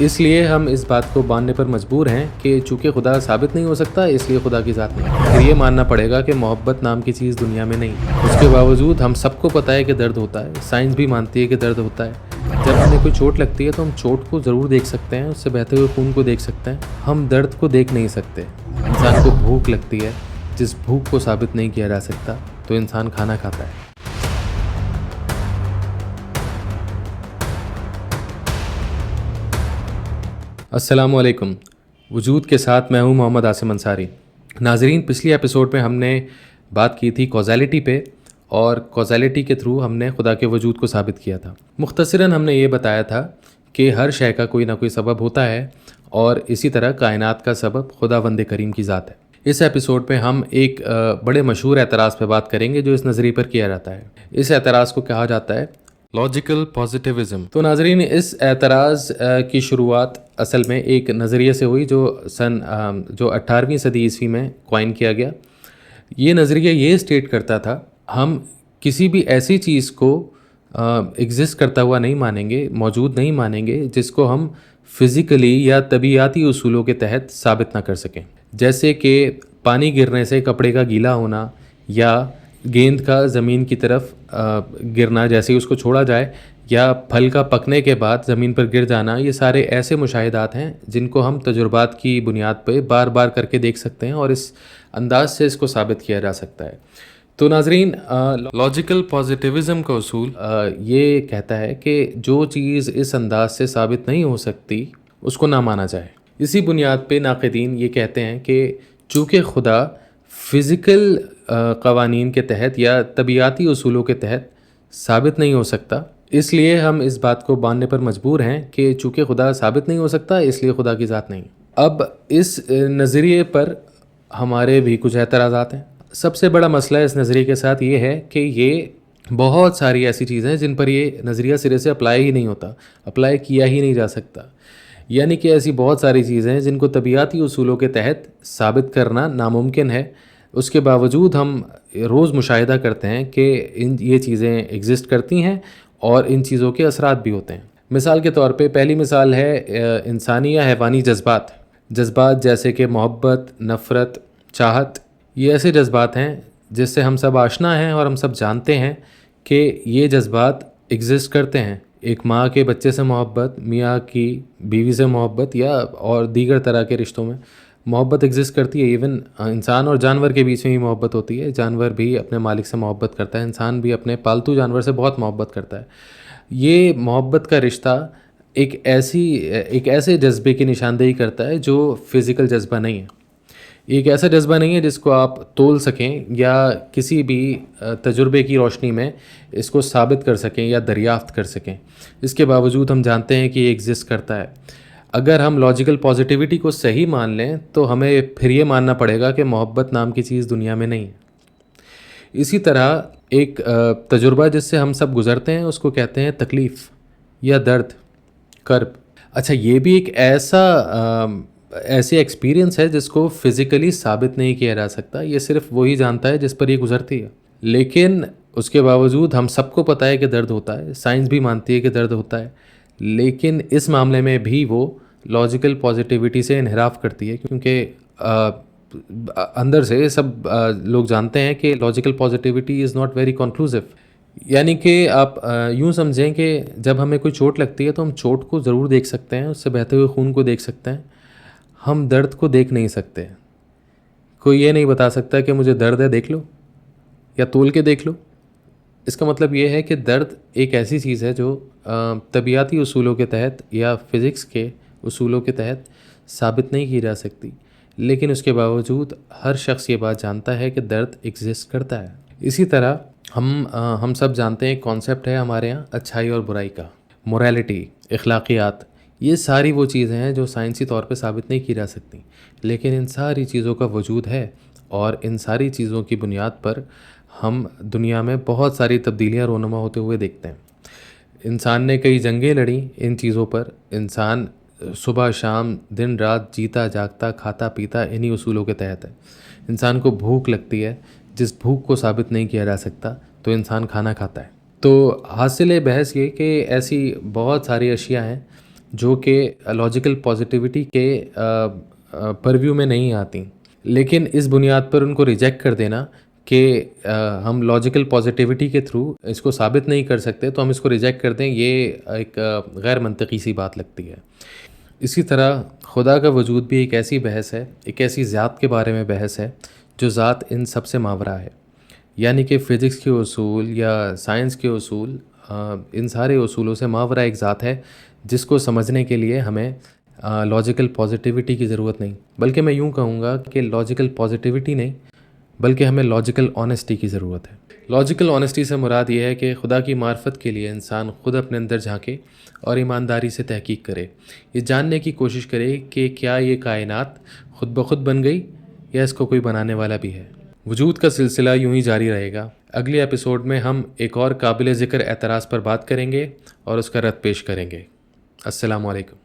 اس لیے ہم اس بات کو ماننے پر مجبور ہیں کہ چونکہ خدا ثابت نہیں ہو سکتا اس لیے خدا کی ذات نہیں. پھر یہ ماننا پڑے گا کہ محبت نام کی چیز دنیا میں نہیں. اس کے باوجود ہم سب کو پتہ ہے کہ درد ہوتا ہے. سائنس بھی مانتی ہے کہ درد ہوتا ہے. جب ہمیں کوئی چوٹ لگتی ہے تو ہم چوٹ کو ضرور دیکھ سکتے ہیں, اس سے بہتے ہوئے خون کو دیکھ سکتے ہیں, ہم درد کو دیکھ نہیں سکتے. انسان کو بھوک لگتی ہے, جس بھوک کو ثابت نہیں کیا جا سکتا تو انسان کھانا کھاتا ہے. السلام علیکم. وجود کے ساتھ میں ہوں محمد عاصم انصاری. ناظرین, پچھلی ایپیسوڈ میں ہم نے بات کی تھی کوزیلٹی پہ, اور کوزیلٹی کے تھرو ہم نے خدا کے وجود کو ثابت کیا تھا. مختصراً ہم نے یہ بتایا تھا کہ ہر شے کا کوئی نہ کوئی سبب ہوتا ہے, اور اسی طرح کائنات کا سبب خداوند کریم کی ذات ہے. اس ایپیسوڈ پہ ہم ایک بڑے مشہور اعتراض پہ بات کریں گے جو اس نظریے پر کیا جاتا ہے. اس اعتراض کو کہا جاتا ہے لاجیکل پازیٹیوزم. تو ناظرین, اس اعتراض کی شروعات اصل میں ایک نظریے سے ہوئی جو 18ویں صدی عیسوی میں کوائن کیا گیا. یہ نظریہ یہ اسٹیٹ کرتا تھا, ہم کسی بھی ایسی چیز کو ایگزسٹ کرتا ہوا نہیں مانیں گے, موجود نہیں مانیں گے, جس کو ہم فزیکلی یا طبیعیاتی اصولوں کے تحت ثابت نہ کر سکیں. جیسے کہ پانی گرنے سے کپڑے کا گیلا ہونا, یا گیند کا زمین کی طرف گرنا جیسے اس کو چھوڑا جائے, یا پھل کا پکنے کے بعد زمین پر گر جانا. یہ سارے ایسے مشاہدات ہیں جن کو ہم تجربات کی بنیاد پہ بار بار کر کے دیکھ سکتے ہیں, اور اس انداز سے اس کو ثابت کیا جا سکتا ہے. تو ناظرین, لاجیکل پازیٹیوزم کا اصول یہ کہتا ہے کہ جو چیز اس انداز سے ثابت نہیں ہو سکتی اس کو نہ مانا جائے. اسی بنیاد پہ ناقدین یہ کہتے ہیں کہ چونکہ خدا فزیکل قوانین کے تحت یا طبیعیاتی اصولوں کے تحت ثابت نہیں ہو سکتا, اس لیے ہم اس بات کو ماننے پر مجبور ہیں کہ چونکہ خدا ثابت نہیں ہو سکتا اس لیے خدا کی ذات نہیں. اب اس نظریے پر ہمارے بھی کچھ اعتراضات ہیں. سب سے بڑا مسئلہ اس نظریے کے ساتھ یہ ہے کہ یہ بہت ساری ایسی چیزیں ہیں جن پر یہ نظریہ سرے سے اپلائی ہی نہیں ہوتا, اپلائی کیا ہی نہیں جا سکتا. یعنی کہ ایسی بہت ساری چیزیں ہیں جن کو طبیعیاتی اصولوں کے تحت ثابت کرنا ناممکن ہے. اس کے باوجود ہم روز مشاہدہ کرتے ہیں کہ یہ چیزیں ایگزسٹ کرتی ہیں اور ان چیزوں کے اثرات بھی ہوتے ہیں. مثال کے طور پہ پہلی مثال ہے انسانی یا حیوانی جذبات. جذبات جیسے کہ محبت, نفرت, چاہت, یہ ایسے جذبات ہیں جس سے ہم سب آشنا ہیں اور ہم سب جانتے ہیں کہ یہ جذبات ایگزسٹ کرتے ہیں. ایک ماں کے بچے سے محبت, میاں کی بیوی سے محبت, یا اور دیگر طرح کے رشتوں میں محبت ایگزسٹ کرتی ہے. ایون انسان اور جانور کے بیچ میں ہی محبت ہوتی ہے. جانور بھی اپنے مالک سے محبت کرتا ہے, انسان بھی اپنے پالتو جانور سے بہت محبت کرتا ہے. یہ محبت کا رشتہ ایک ایسے جذبے کی نشاندہی کرتا ہے جو فزیکل جذبہ نہیں ہے. ایک ایسا جذبہ نہیں ہے جس کو آپ تول سکیں یا کسی بھی تجربے کی روشنی میں اس کو ثابت کر سکیں یا دریافت کر سکیں. اس کے باوجود ہم جانتے ہیں کہ یہ ایگزسٹ کرتا ہے. اگر ہم لاجیکل پازیٹیوٹی کو صحیح مان لیں تو ہمیں پھر یہ ماننا پڑے گا کہ محبت نام کی چیز دنیا میں نہیں ہے. اسی طرح ایک تجربہ جس سے ہم سب گزرتے ہیں اس کو کہتے ہیں تکلیف یا درد, کرب. اچھا, یہ بھی ایک ایسی ایکسپیرینس ہے جس کو فزیکلی ثابت نہیں کیا جا سکتا. یہ صرف وہی جانتا ہے جس پر یہ گزرتی ہے. لیکن اس کے باوجود ہم سب کو پتہ ہے کہ درد ہوتا ہے. سائنس بھی مانتی ہے کہ درد ہوتا ہے. لیکن اس معاملے میں بھی وہ لاجیکل پازیٹیوٹی سے انحراف کرتی ہے, کیونکہ اندر سے سب لوگ جانتے ہیں کہ logical positivity is not very conclusive. یعنی کہ آپ یوں سمجھیں کہ جب ہمیں کوئی چوٹ لگتی ہے تو ہم چوٹ کو ضرور دیکھ سکتے ہیں, اس سے بہتے ہوئے خون کو دیکھ سکتے ہیں, ہم درد کو دیکھ نہیں سکتے. کوئی یہ نہیں بتا سکتا کہ مجھے درد ہے, دیکھ لو یا تول کے دیکھ لو. اس کا مطلب یہ ہے کہ درد ایک ایسی چیز ہے جو طبیعیاتی اصولوں کے تحت یا فزکس کے اصولوں کے تحت ثابت نہیں کی جا سکتی. لیکن اس کے باوجود ہر شخص یہ بات جانتا ہے کہ درد ایگزسٹ کرتا ہے. اسی طرح ہم سب جانتے ہیں ایک کانسیپٹ ہے ہمارے یہاں اچھائی اور برائی کا, موریلٹی, اخلاقیات. یہ ساری وہ چیزیں ہیں جو سائنسی طور پہ ثابت نہیں کی جا سکتی, لیکن ان ساری چیزوں کا وجود ہے, اور ان ساری چیزوں کی بنیاد پر ہم دنیا میں بہت ساری تبدیلیاں رونما ہوتے ہوئے دیکھتے ہیں. انسان نے کئی جنگیں لڑیں ان چیزوں پر. انسان صبح شام دن رات جیتا جاگتا کھاتا پیتا انہی اصولوں کے تحت ہے. انسان کو بھوک لگتی ہے, جس بھوک کو ثابت نہیں کیا جا سکتا تو انسان کھانا کھاتا ہے. تو حاصل بحث یہ کہ ایسی بہت ساری اشیاء ہیں جو کہ لاجیکل پازیٹیوٹی کے پرویو میں نہیں آتی، لیکن اس بنیاد پر ان کو ریجیکٹ کر دینا کہ ہم لاجیکل پازیٹیوٹی کے تھرو اس کو ثابت نہیں کر سکتے تو ہم اس کو ریجیکٹ کر دیں، یہ ایک غیر منطقی سی بات لگتی ہے۔ اسی طرح خدا کا وجود بھی ایک ایسی بحث ہے، ایک ایسی ذات کے بارے میں بحث ہے جو ذات ان سب سے ماورا ہے، یعنی کہ فزکس کے اصول یا سائنس کے اصول، ان سارے اصولوں سے ماورا ایک ذات ہے جس کو سمجھنے کے لیے ہمیں لاجیکل پازیٹیوٹی کی ضرورت نہیں، بلکہ میں یوں کہوں گا کہ لاجیکل پازیٹیوٹی نہیں بلکہ ہمیں لاجیکل آنیسٹی کی ضرورت ہے۔ لاجیکل آنیسٹی سے مراد یہ ہے کہ خدا کی معرفت کے لیے انسان خود اپنے اندر جھانکے اور ایمانداری سے تحقیق کرے، یہ جاننے کی کوشش کرے کہ کیا یہ کائنات خود بخود بن گئی یا اس کو کوئی بنانے والا بھی ہے۔ وجود کا سلسلہ یوں ہی جاری رہے گا۔ اگلے ایپیسوڈ میں ہم ایک اور قابل ذکر اعتراض پر بات کریں گے اور اس کا رد پیش کریں گے۔ السلام علیکم۔